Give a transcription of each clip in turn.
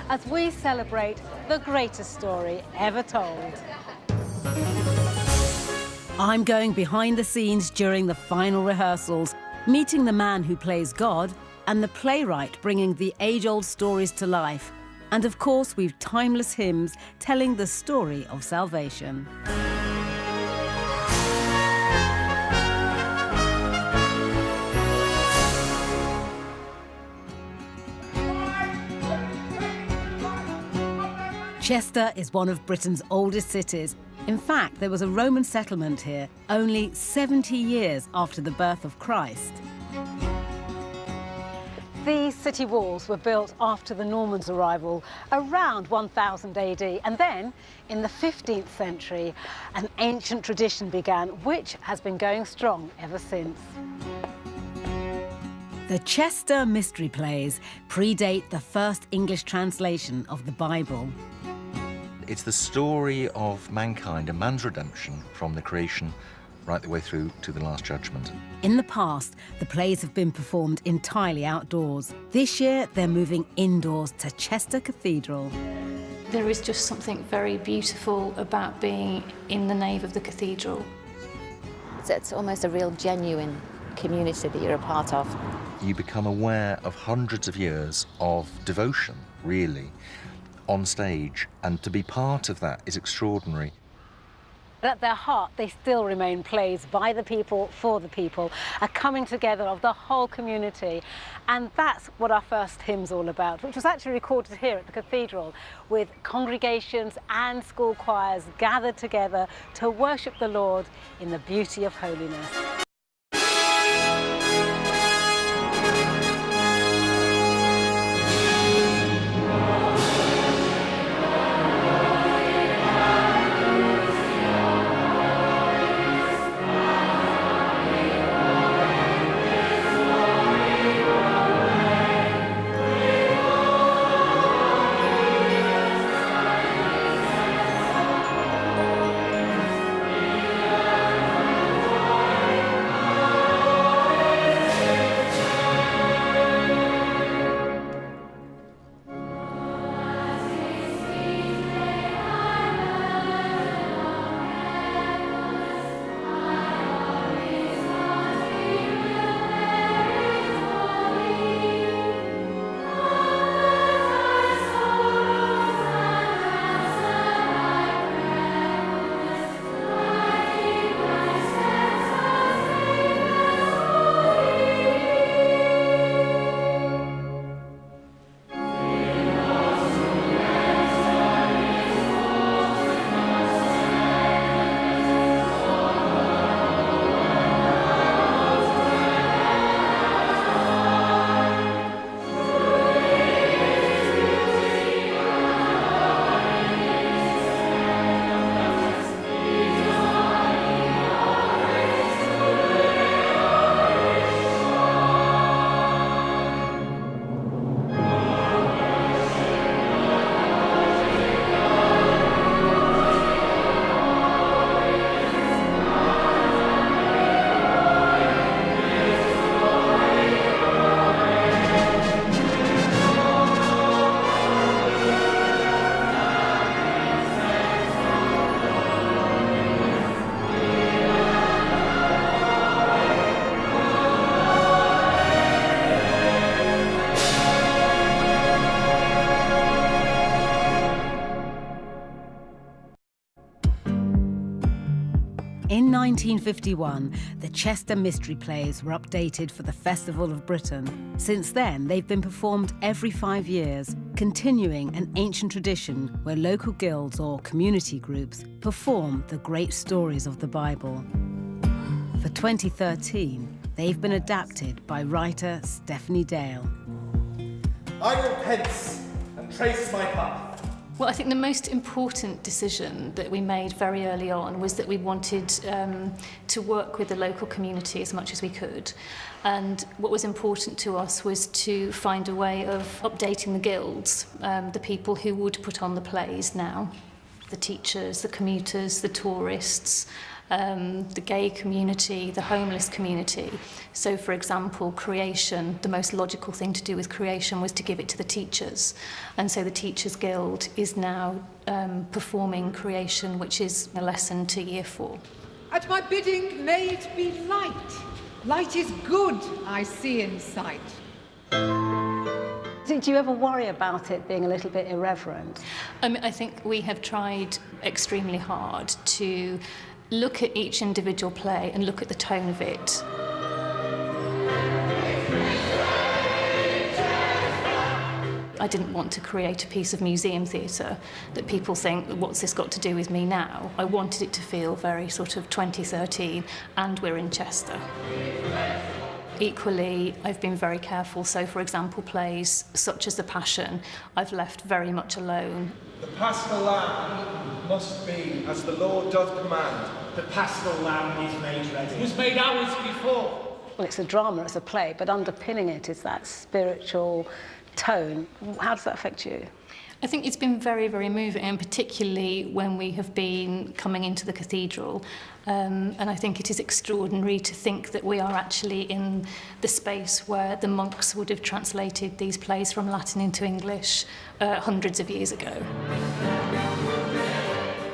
as we celebrate the greatest story ever told. I'm going behind the scenes during the final rehearsals, meeting the man who plays God and the playwright bringing the age-old stories to life. And of course, we've timeless hymns telling the story of salvation. Chester is one of Britain's oldest cities. In fact, there was a Roman settlement here only 70 years after the birth of Christ. These city walls were built after the Normans' arrival around 1000 AD, and then in the 15th century an ancient tradition began which has been going strong ever since. The Chester Mystery Plays predate the first English translation of the Bible. It's the story of mankind and man's redemption from the creation right the way through to the Last Judgment. In the past, the plays have been performed entirely outdoors. This year, they're moving indoors to Chester Cathedral. There is just something very beautiful about being in the nave of the cathedral. It's almost a real genuine community that you're a part of. You become aware of hundreds of years of devotion, really, on stage, and to be part of that is extraordinary. But at their heart, they still remain plays by the people, for the people, a coming together of the whole community. And that's what our first hymn's all about, which was actually recorded here at the cathedral, with congregations and school choirs gathered together to worship the Lord in the beauty of holiness. In 1951, the Chester Mystery Plays were updated for the Festival of Britain. Since then, they've been performed every 5 years, continuing an ancient tradition where local guilds or community groups perform the great stories of the Bible. For 2013, they've been adapted by writer Stephanie Dale. I will hence and trace my path. Well, I think the most important decision that we made very early on was that we wanted to work with the local community as much as we could. And what was important to us was to find a way of updating the guilds, the people who would put on the plays now, the teachers, the commuters, the tourists, the gay community, the homeless community. So, for example, creation, the most logical thing to do with creation was to give it to the teachers. And so the Teachers Guild is now performing creation, which is a lesson to Year 4. At my bidding, may it be light. Light is good, I see in sight. Do you ever worry about it being a little bit irreverent? I think we have tried extremely hard to look at each individual play and look at the tone of it. I didn't want to create a piece of museum theatre that people think, what's this got to do with me now? I wanted it to feel very sort of 2013, and we're in Chester. Equally, I've been very careful. So, for example, plays such as The Passion, I've left very much alone. The Paschal Lamb must be as the Lord doth command. The Paschal Lamb is made ready. It was made hours before. Well, it's a drama, it's a play, but underpinning it is that spiritual tone. How does that affect you? I think it's been very, very moving, and particularly when we have been coming into the cathedral. And I think it is extraordinary to think that we are actually in the space where the monks would have translated these plays from Latin into English hundreds of years ago.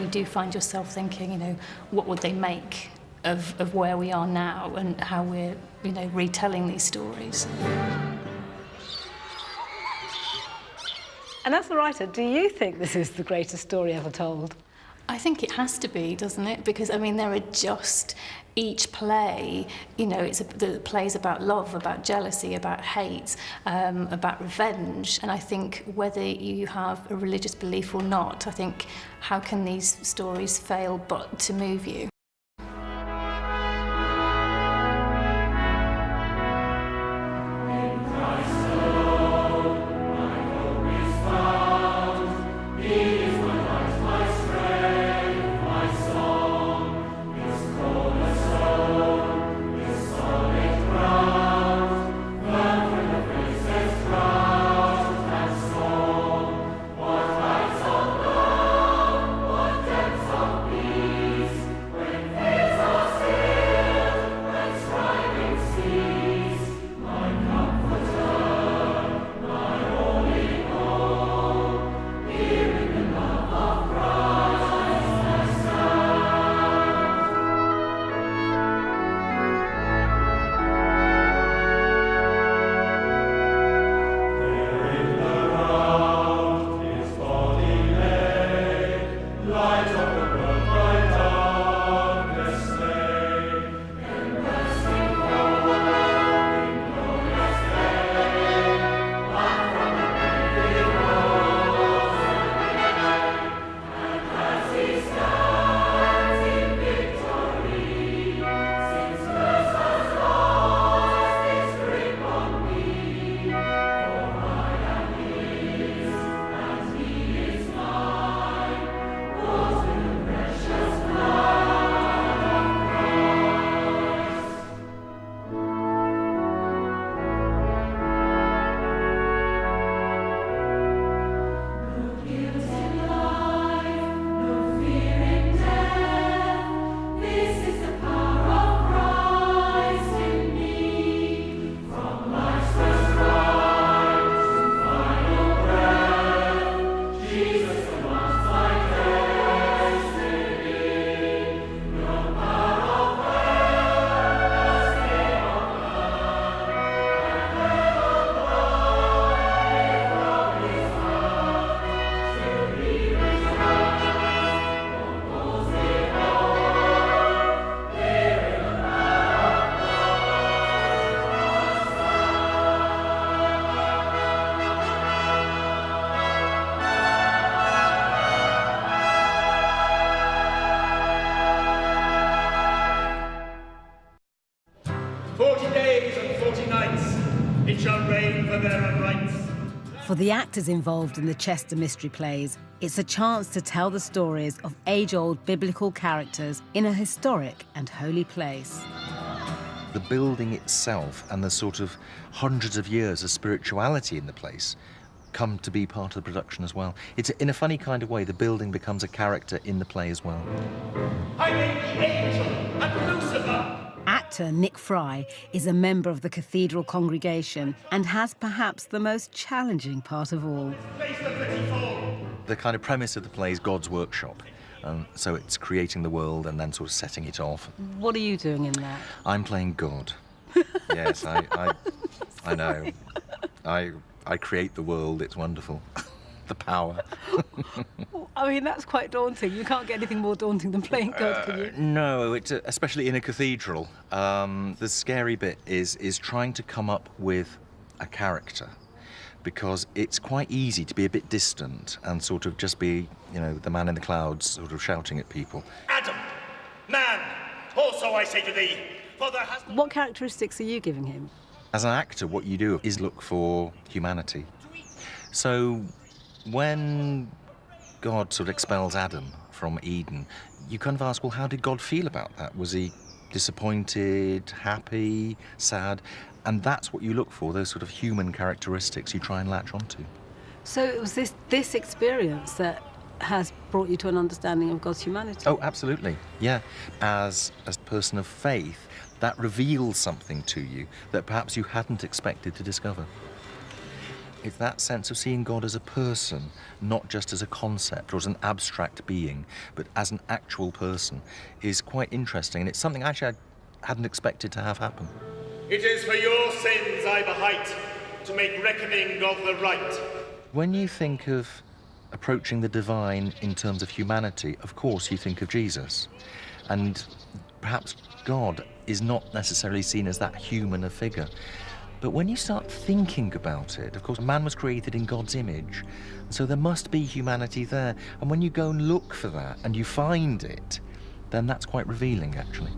You do find yourself thinking, you know, what would they make of where we are now and how we're, you know, retelling these stories. And as a writer, do you think this is the greatest story ever told? I think it has to be, doesn't it? Because, I mean, there are just each play, you know, the play's about love, about jealousy, about hate, about revenge. And I think whether you have a religious belief or not, I think how can these stories fail but to move you? For the actors involved in the Chester Mystery Plays, it's a chance to tell the stories of age-old biblical characters in a historic and holy place. The building itself and the sort of hundreds of years of spirituality in the place come to be part of the production as well. It's in a funny kind of way, the building becomes a character in the play as well. I made the angel and Lucifer. Actor Nick Fry is a member of the cathedral congregation and has perhaps the most challenging part of all. Face the pretty fool. The kind of premise of the play is God's workshop. So it's creating the world and then sort of setting it off. What are you doing in that? I'm playing God. Yes, I know. I create the world, it's wonderful. The power. I mean, that's quite daunting. You can't get anything more daunting than playing God, can you? No, it's especially in a cathedral. The scary bit is trying to come up with a character, because it's quite easy to be a bit distant and sort of just be, you know, the man in the clouds sort of shouting at people. Adam, man, also I say to thee, for there has... What characteristics are you giving him? As an actor, what you do is look for humanity. So when God sort of expels Adam from Eden, you kind of ask, well, how did God feel about that? Was he disappointed, happy, sad? And that's what you look for, those sort of human characteristics you try and latch onto. So it was this experience that has brought you to an understanding of God's humanity? Oh, absolutely, yeah. As a person of faith, that reveals something to you that perhaps you hadn't expected to discover. It's that sense of seeing God as a person, not just as a concept or as an abstract being, but as an actual person, is quite interesting. And it's something actually I hadn't expected to have happen. It is for your sins I behight, to make reckoning of the right. When you think of approaching the divine in terms of humanity, of course you think of Jesus. And perhaps God is not necessarily seen as that human a figure. But when you start thinking about it, of course, man was created in God's image, so there must be humanity there. And when you go and look for that and you find it, then that's quite revealing, actually.